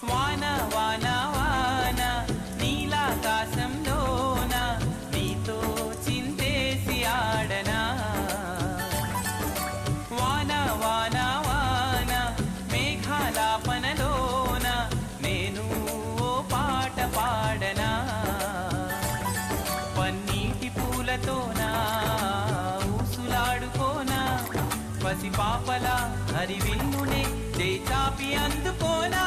వాన వాన వాన నీలాకాశంలోన నీతో చింతేసి ఆడనా వాన వాన వాన మేఘాలాపనలోన నేను ఓ పాట పాడనా పన్నీటి పూలతోనా ఊసులాడుకోనా పసి పాపలా హరివిల్లునే చేచాపి అందుకోనా